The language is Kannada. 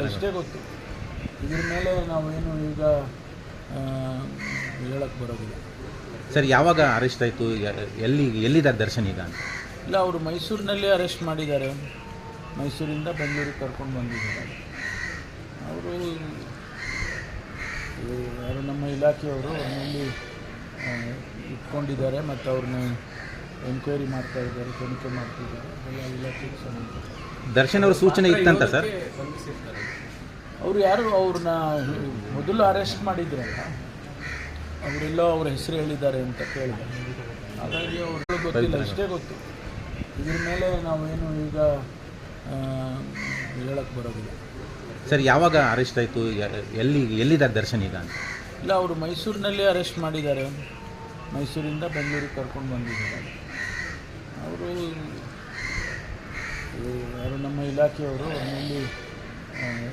ಅಷ್ಟೇ ಗೊತ್ತು. ಇದ್ರ ಮೇಲೆ ನಾವೇನು ಈಗ ಹೇಳಕ್ಕೆ ಬರೋದಿಲ್ಲ. ಸರ್, ಯಾವಾಗ ಅರೆಸ್ಟ್ ಆಯಿತು? ಎಲ್ಲಿದ್ದಾರೆ ದರ್ಶನ್ ಈಗ ಅಂತ? ಇಲ್ಲ, ಅವರು ಮೈಸೂರಿನಲ್ಲಿ ಅರೆಸ್ಟ್ ಮಾಡಿದ್ದಾರೆ. ಮೈಸೂರಿಂದ ಬೆಂಗಳೂರಿಗೆ ಕರ್ಕೊಂಡು ಬಂದಿದ್ದಾರೆ. ಅವರು ಯಾರು ನಮ್ಮ ಇಲಾಖೆಯವರು ಅವರಲ್ಲಿ ಇಟ್ಕೊಂಡಿದ್ದಾರೆ ಮತ್ತು ಅವ್ರನ್ನ ಎಂಕ್ವೈರಿ ಮಾಡ್ತಾ ಇದ್ದಾರೆ, ತನಿಖೆ ಮಾಡ್ತಿದ್ದಾರೆ. ಎಲ್ಲ ಇಲಾಖೆಗೆ ಸಂಬಂಧ. ದರ್ಶನ್ ಅವ್ರ ಸೂಚನೆ ಇತ್ತಂತ ಸರ್? ಅವರು ಯಾರು ಅವ್ರನ್ನ ಮೊದಲು ಅರೆಸ್ಟ್ ಮಾಡಿದ್ರಲ್ಲ, ಅವರೆಲ್ಲೋ ಅವ್ರ ಹೆಸರು ಹೇಳಿದ್ದಾರೆ ಅಂತ ಕೇಳಿದೆ. ಹಾಗಾಗಿ ಅವ್ರಿಗೆ ಗೊತ್ತಿಲ್ಲ, ಅಷ್ಟೇ ಗೊತ್ತು. ಇದ್ರ ಮೇಲೆ ನಾವೇನು ಈಗ ಹೇಳಕ್ಕೆ ಬರೋದಿಲ್ಲ. ಸರ್, ಯಾವಾಗ ಅರೆಸ್ಟ್ ಆಯಿತು? ಎಲ್ಲಿದ್ದಾರೆ ದರ್ಶನ್ ಈಗ ಅಂತ? ಇಲ್ಲ, ಅವರು ಮೈಸೂರಿನಲ್ಲಿ ಅರೆಸ್ಟ್ ಮಾಡಿದ್ದಾರೆ. ಮೈಸೂರಿಂದ ಬೆಂಗಳೂರಿಗೆ ಕರ್ಕೊಂಡು ಬಂದಿದ್ದಾರೆ. ಅವರು ಯಾರು ನಮ್ಮ ಇಲಾಖೆಯವರು ಅವರಲ್ಲಿ